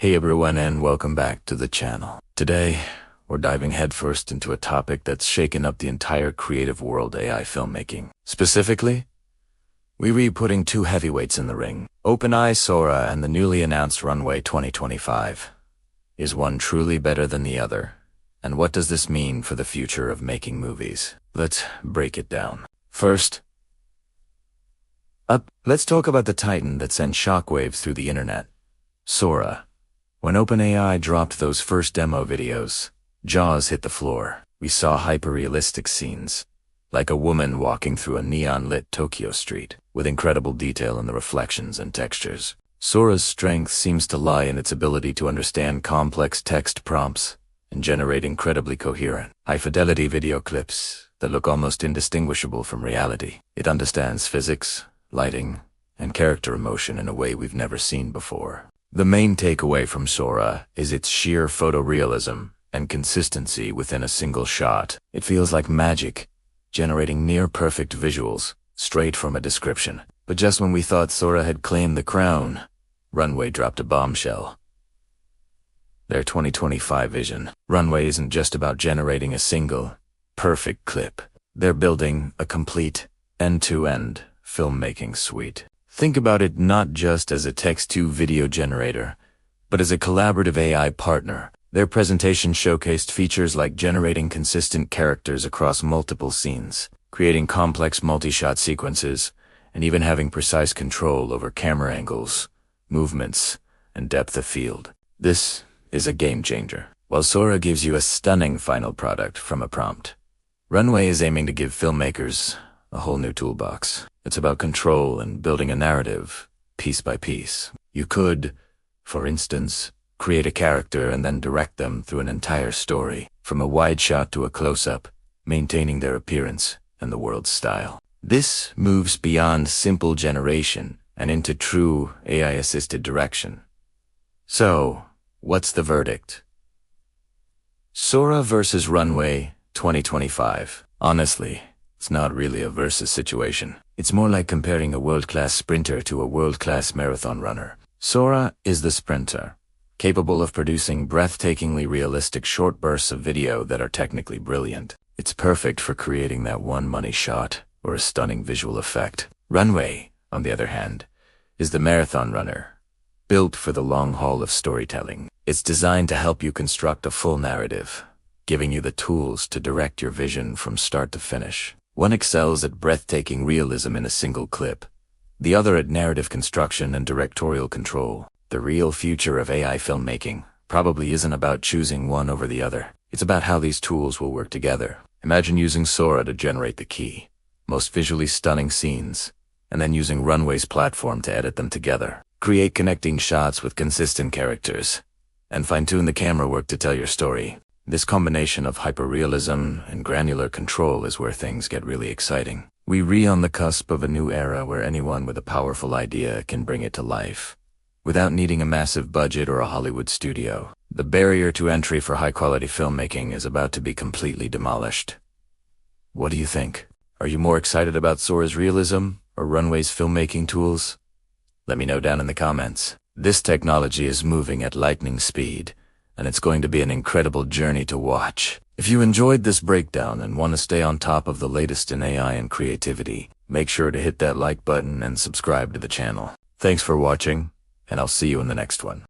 Hey everyone, and welcome back to the channel. Today, we're diving headfirst into a topic that's shaken up the entire creative world, AI filmmaking. Specifically, we're putting two heavyweights in the ring, OpenAI Sora and the newly announced Runway 2025. Is one truly better than the other? And what does this mean for the future of making movies? Let's break it down. First, let's talk about the titan that sent shockwaves through the internet, Sora. When OpenAI dropped those first demo videos, jaws hit the floor. We saw hyper-realistic scenes, like a woman walking through a neon-lit Tokyo street, with incredible detail in the reflections and textures. Sora's strength seems to lie in its ability to understand complex text prompts and generate incredibly coherent, high-fidelity video clips that look almost indistinguishable from reality. It understands physics, lighting, and character emotion in a way we've never seen before. The main takeaway from Sora is its sheer photorealism and consistency within a single shot. It feels like magic, generating near-perfect visuals straight from a description. But just when we thought Sora had claimed the crown, Runway dropped a bombshell. Their 2025 vision. Runway isn't just about generating a single, perfect clip. They're building a complete, end-to-end filmmaking suite. Think about it not just as a text-to-video generator, but as a collaborative AI partner. Their presentation showcased features like generating consistent characters across multiple scenes, creating complex multi-shot sequences, and even having precise control over camera angles, movements, and depth of field. This is a game-changer. While Sora gives you a stunning final product from a prompt, Runway is aiming to give filmmakers a whole new toolbox. It's about control and building a narrative, piece by piece. You could, for instance, create a character and then direct them through an entire story, from a wide shot to a close-up, maintaining their appearance and the world's style. This moves beyond simple generation and into true AI-assisted direction. So, what's the verdict? Sora versus Runway 2025. Honestly, it's not really a versus situation. It's more like comparing a world-class sprinter to a world-class marathon runner. Sora is the sprinter, capable of producing breathtakingly realistic short bursts of video that are technically brilliant. It's perfect for creating that one money shot or a stunning visual effect. Runway, on the other hand, is the marathon runner, built for the long haul of storytelling. It's designed to help you construct a full narrative, giving you the tools to direct your vision from start to finish. One excels at breathtaking realism in a single clip, the other at narrative construction and directorial control. The real future of AI filmmaking probably isn't about choosing one over the other. It's about how these tools will work together. Imagine using Sora to generate the key, most visually stunning scenes, and then using Runway's platform to edit them together. Create connecting shots with consistent characters, and fine-tune the camera work to tell your story. This combination of hyperrealism and granular control is where things get really exciting. We're on the cusp of a new era where anyone with a powerful idea can bring it to life, without needing a massive budget or a Hollywood studio. The barrier to entry for high-quality filmmaking is about to be completely demolished. What do you think? Are you more excited about Sora's realism or Runway's filmmaking tools? Let me know down in the comments. This technology is moving at lightning speed, and it's going to be an incredible journey to watch. If you enjoyed this breakdown and want to stay on top of the latest in AI and creativity, make sure to hit that like button and subscribe to the channel. Thanks for watching, and I'll see you in the next one.